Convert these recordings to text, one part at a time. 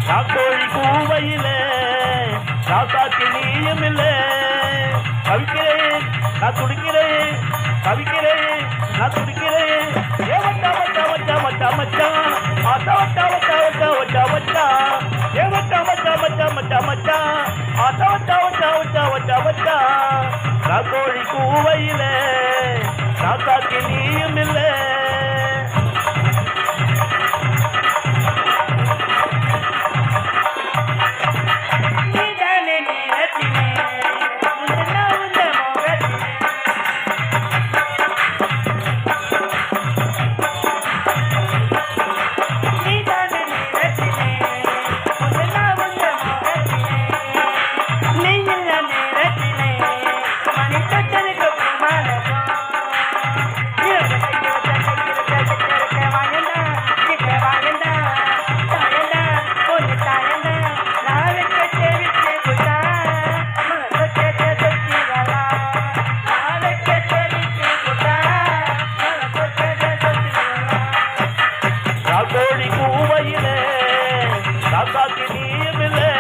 கோழி கூவையிலே ராசாக்கு நீயும் இல்லை. கவிக்கிறேன் நான் துடிக்கிறேன், கவிக்கிறேன் நான் துடிக்கிறேன். ஏ வச்சா வச்சா வச்சா வச்சா மச்சான், ஆத்தா வச்சா வச்சா வச்சா வச்சா வச்சான். ஏ வச்சா வச்சா வச்சா வச்சா மச்சான், ஆத்தா வச்சா வச்சா வச்சா வச்சா வச்சான். கோழி கூவையிலே ராசாக்கு நீயும் இல்லை. கோழி கூவையிலே ராசாக்கு நீயும் இல்லை.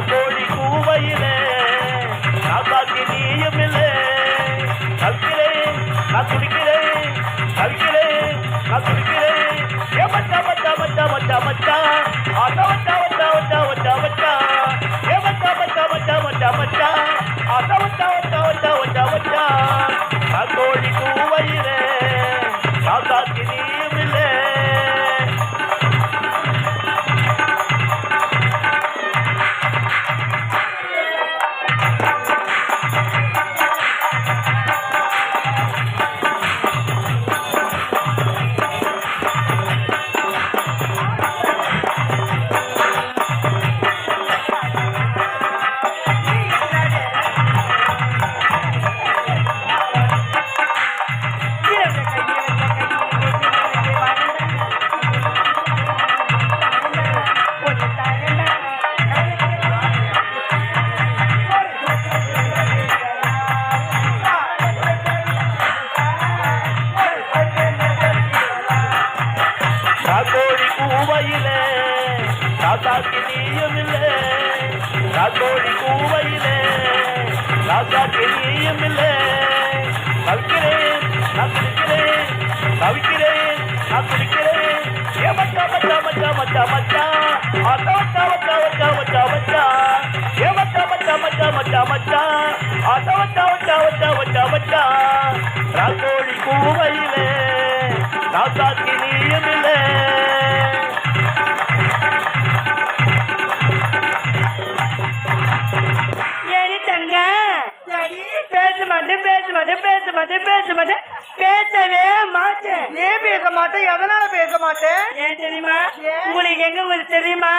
கோழி கூவையிலே ராசாக்கு நீயும் இல்லை. கவிக்கிறேன் நான் துடிக்கிறேன், கவிக்கிறேன் நான் துடிக்கிறேன். ஏ மச்சா மச்சா மச்சா மச்சா மச்சா, ஆட்டா வச்சா வச்சா வச்சா வச்சா வச்சா. ஏ மச்சா மச்சா மச்சா மச்சா மச்சா, ஆட்டா வச்சா வச்சா வச்சா வச்சா வச்சா. கோழி கூவையிலே ராசாக்கு நீயும் இல்லை. கோழி கூவையிலே ராசாக்கு நீயும் இல்லை. கோழி கூவையிலே ராசாக்கு நீயும் இல்லை. கவிக்கிறேன் நான் துடிக்கிறேன், கவிக்கிறேன் நான் துடிக்கிறேன். ஏ மச்சா மச்சா மச்சா மச்சா மச்சா, ஆட்டா வச்சா வச்சா வச்சா வச்சா வச்சா. ஏ மச்சா மச்சா மச்சா மச்சா மச்சா, ஆட்டா வச்சா வச்சா வச்சா வச்சா வச்சா. கோழி கூவையிலே ராசாக்கு நீயும் இல்லை. பேச மாட்டேன் பேச மாட்டேன் பேச மாட்டேன் பேச மாட்டேன் பேசவே மாட்டேன். ஏன் பேச மாட்டேன்? எதனால பேச மாட்டேன்? ஏன் தெரியுமா? உங்களுக்கு எங்க உங்களுக்கு தெரியுமா?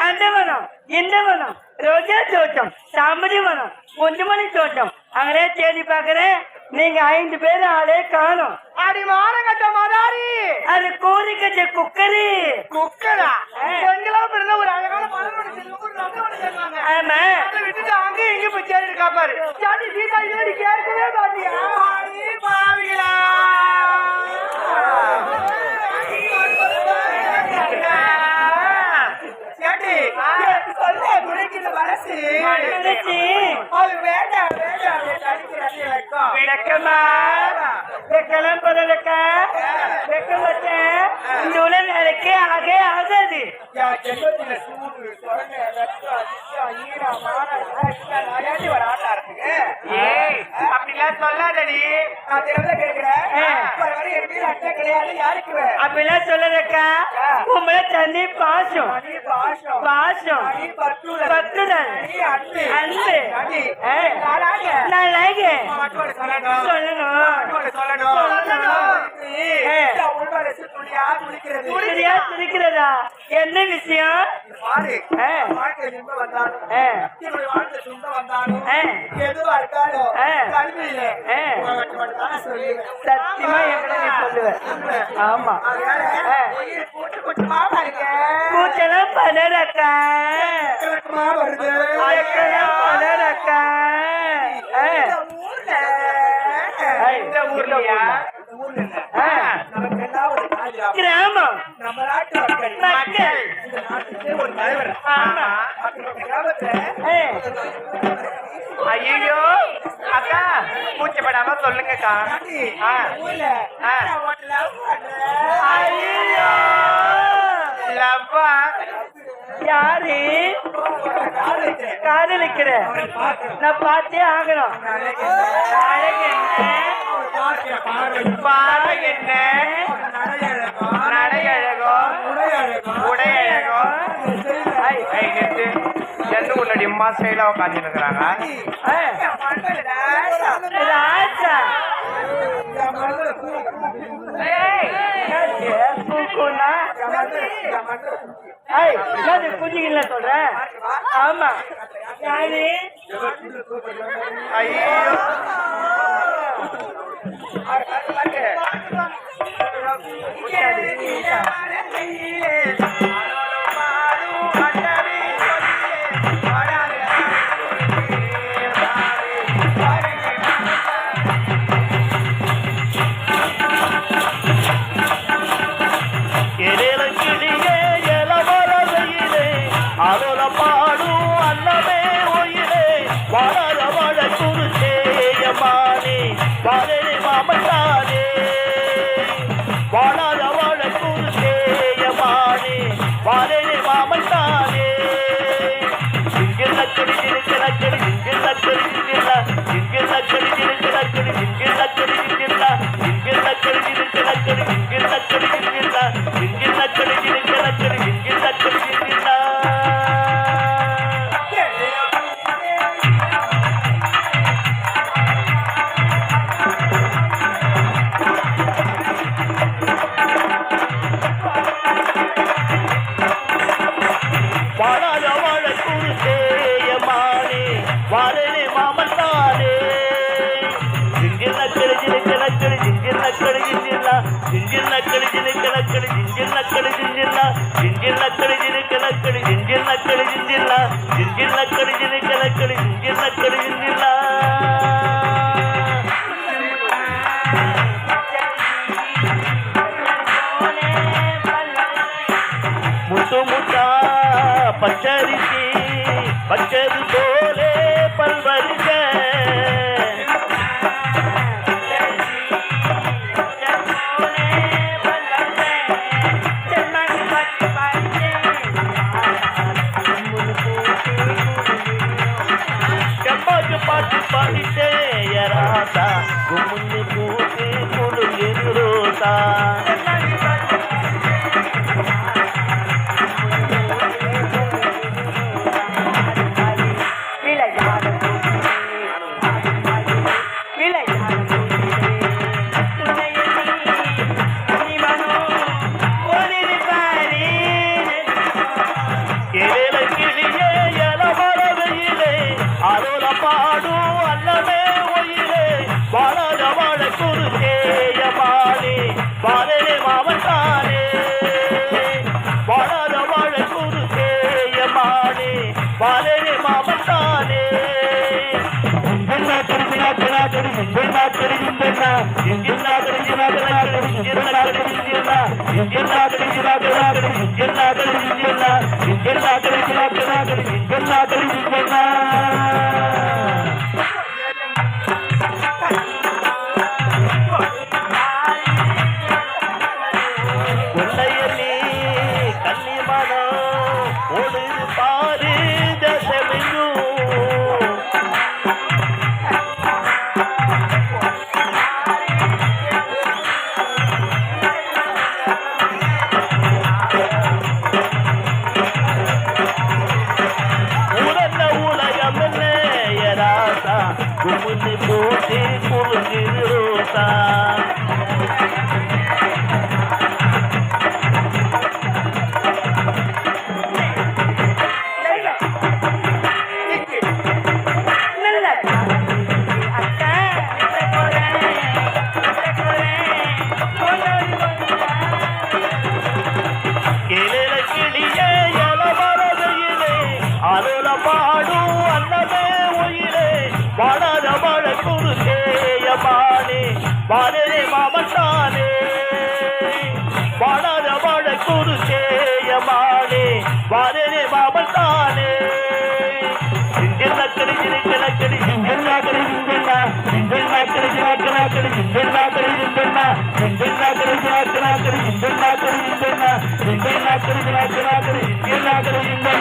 அந்த வனம் இந்த வனம் ரோஜா தோட்டம், சாமதி வனம், முந்துமணி தோட்டம். அங்கே தேடி பாக்குறேன், நீங்க 5 பேர் ஆளே காணும். அடி மானங்கட்ட மதாரி, அது கோரி கட்ட குக்கரு. குக்கரா? எங்களா பிறந்த ஒரு அழகான மலரோட செல்வம் ஒரு நல்லவன சேர்ந்தாங்க. ஆமா, அதை விட்டுட்டு அங்கே இங்க போய் தேடி இருக்கா பாரு. சாடி சீதா ஏடி கேட்கவே மாட்டியா? அடி பாவிகளா, சேட்டி சொல்ல குறைக்கிற மனசு அது வேண்டாம் வேண்டாம் விளக்கமா வெக்கலாம் பரவலக்கா வெக்கம் வச்சேன். இந்த உலக வேலைக்கு ஆகே ஆகாது. அப்படிலாம் சொல்லாதடி, நான் தெரியாத கேட்கிறேன். அப்படிலாம் சொல்லலக்கா. உங்களை தண்ணி பாசம் பாசம் பத்துதல் அன்பு நல்லாக சொல்லணும்கிறதா? என்ன விஷயம்? சத்தியமா எங்களை சொல்லுவேன். ஆமா, கூச்சலாம் பலரக்கா பலரக்கா. கிராமம் நம்ம நாட்டு மக்கள் மக்கள். இந்த நாட்டுக்கு ஒரு தலைவர். ஆமா. அந்த கிராமத்துல ஐயோ அக்கா கூச்சப்படாம சொல்லுங்கக்கா ஆ. ஊர்ல ஆ. love பண்றேன். ஐயோ லவ்வா யாரு காதலிக்கிற நான் பார்த்தே ஆகணும் அழகு என்ன பாரு என்ன நடையழகோ உடையழகோ எந்த முன்னாடி அம்மா ஸ்டைலா உட்காந்து இருக்கிறாங்க ராஜா பூக்குன்னா குஞ்சுங்கள சொல்றேன் ஆமா யாரு ஐயோ அதோட பாடும் அன்னமே ஒயிலே வாழ வாழ குருசேயமானே வாழனே மாமத்தானே வாழாத வாழ குருசேயமானே வாழனே மாமத்தானே சிங்கில் நக்கடி சிங்கில் நக்கடி சிங்கில் நக்கடி சிங்கில் சிங்கில் நக்கடி சிங்கில் நக்கடி சிங்கில் நக்கடி சிங்கில் சிங்கில் நக்கடி சிங்கில் நக்கடி சிங்கில் நக்கடி சிங்கில் சிங்கில் நக்கடி சிங்கில் நக்கடி சிங்கில் நக்கடி சிங்கில் வாழாத வாழ குருசேயமானே வாழனே மாமத்தானே சிங்கில் நக்கடி சிங்கில் நக்கடி சிங்கில் நக்கடி சிங்கில் சிங்கில் நக்கடி சிங்கில் நக்கடி சிங்கில் நக்கடி சிங்கில் சிங்கில் நக்கடி சிங்கில் நக்கடி சிங்கில் நக்கடி சிங்கில் சிங்கில் நக்கடி சிங்கில் நக்கடி சிங்கில் நக்கடி சிங்கில் முத்து முத்தா பச்சரிசி பச்சது போலே பல்வரிச செம்பாக்கு பாட்டு பாடிட்டே ராசா கும்முன்னு பூத்து குழுங்கிரு ரோசா பாடும் அல்லவே ஒயிலே வாழாத வாழ குருசேயமானே வாழனே மாமத்தானே வாழாத வாழ குருசேயமானே வாழனே மாமத்தானே கொள்ளையனே கன்னிமனோ ஒரு பாரு தசமியும் உடன உலகமில்லை ராசா குமுன்னு போட்டு குழுங்கிரு ரோசா கேள கிளியே எலவரதையிலே அருள பாடும் அன்னமே உயிரே வாழாத வாழ குருசேயமானே வாழனே மாமத்தானே வாழாத வாழ புது சேயமானே வாரனே பாபன் தானே சிங்கிள் நக்கடி சிங்கிள் நக்கடி சிங்கிள் நாக்கடி சிங்கிள்னா சிங்கிள் நாக்கடி சிங்கிள் நாக்கடி சிங்கிள் நாக்கடி சிங்கிள்னா சிங்கிள் நாக்கடி சிங்கிள் நாக்கடி சிங்கிள் நாக்கடி சிங்கிள்னா சிங்கிள் நாக்கடி சிங்கிள் நாக்கடி சிங்கிள் நாக்கடி சிங்கிள்